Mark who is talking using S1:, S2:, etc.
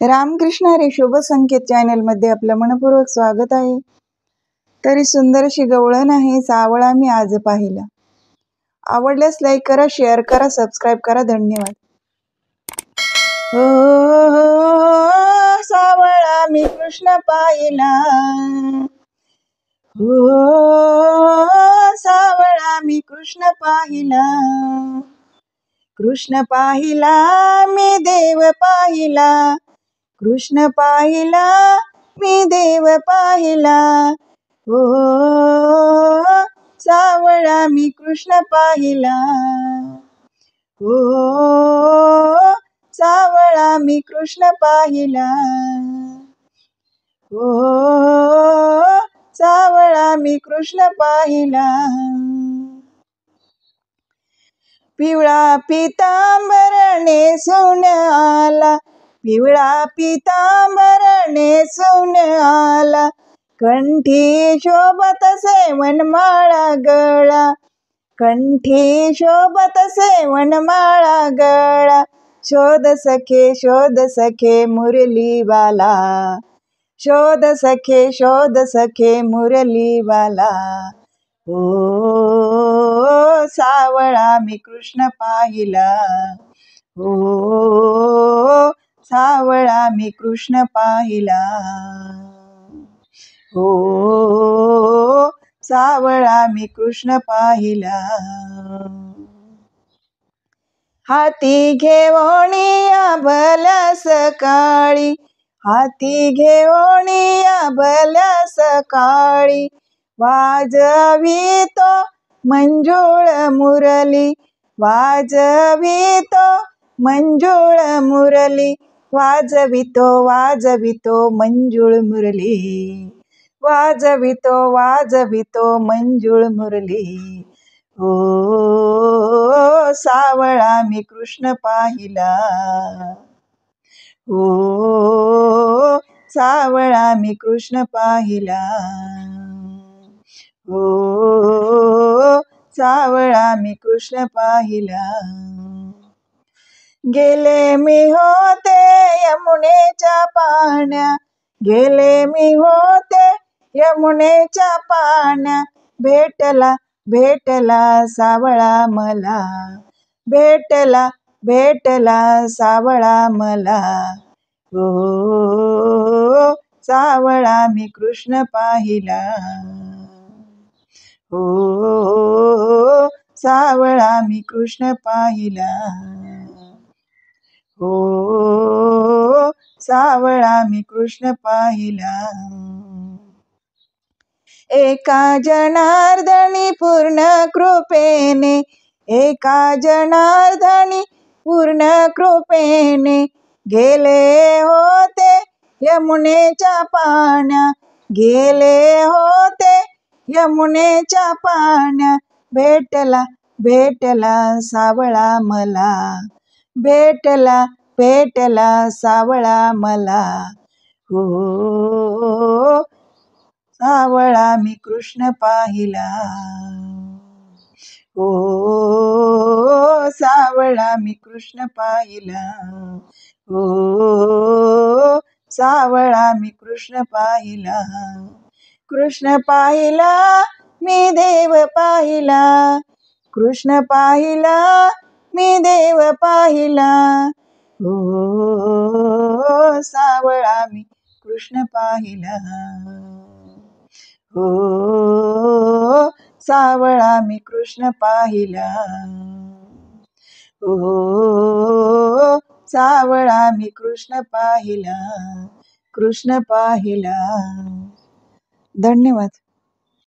S1: रामकृष्ण हरी शुभ संकेत चॅनलमध्ये आपलं मनपूर्वक स्वागत आहे. तरी सुंदरशी गवळण आहे सावळा मी आज पाहिला. आवडल्यास लाईक करा, शेअर करा, सबस्क्राईब करा. धन्यवाद. हो सावळा मी कृष्ण पाहिला, हो सावळा मी कृष्ण पाहिला, कृष्ण पाहिला मी देव पाहिला, कृष्ण पाहिला मी देव पाहिला. हो सावळा मी कृष्ण पाहिला, हो सावळा मी कृष्ण पाहिला, हो सावळा मी कृष्ण पाहिला. पिवळा पितांबर नेसून आला, पिवळा पितांबर नेसून आला, कंठी शोभतसे वनमाळा गळा, कंठी शोभतसे वनमाळा गळा. शोध सखे मुरलीवाला, शोध सखे मुरलीवाला. हो सावळा मी कृष्ण पाहिला, हो सावळा मी कृष्ण पाहिला, हो सावळा मी कृष्ण पाहिला. हाती घेवणिया भल्या सकाळी, हाती घेवणिया भल्या सकाळी, वाजवितो मंजुळ मुरली, वाजवितो मंजुळ मुरली, वाजवितो मंजुळ मुरली, वाजवितो मंजुळ मुरली. हो सावळा मी कृष्ण पाहिला, हो सावळा मी कृष्ण पाहिला, हो सावळा मी कृष्ण पाहिला. गेले मी होते यमुनेच्या पाण्या, गेले मी होते यमुनेच्या पाण्या, भेटला सावळा मला, भेटला सावळा मला. हो सावळा मी कृष्ण पाहिला, हो सावळा मी कृष्ण पाहिला, हो सावळा मी कृष्ण पाहिला. एका जनार्दनी पूर्ण कृपेने, एका जनार्दनी पूर्ण कृपेने, गेले होते यमुनेच्या पाण्या, गेले होते यमुनेच्या पाण्या. भेटला सावळा मला, भेटला सावळा मला. हो सावळा मी कृष्ण पाहिला, हो सावळा मी कृष्ण पाहिला, हो सावळा मी कृष्ण पाहिला. कृष्ण पाहिला मी देव पाहिला, कृष्ण पाहिला मी देव पाहिला. हो सावळा मी कृष्ण पाहिला, हो सावळा मी कृष्ण पाहिला, हो सावळा मी कृष्ण पाहिला, कृष्ण पाहिला. धन्यवाद.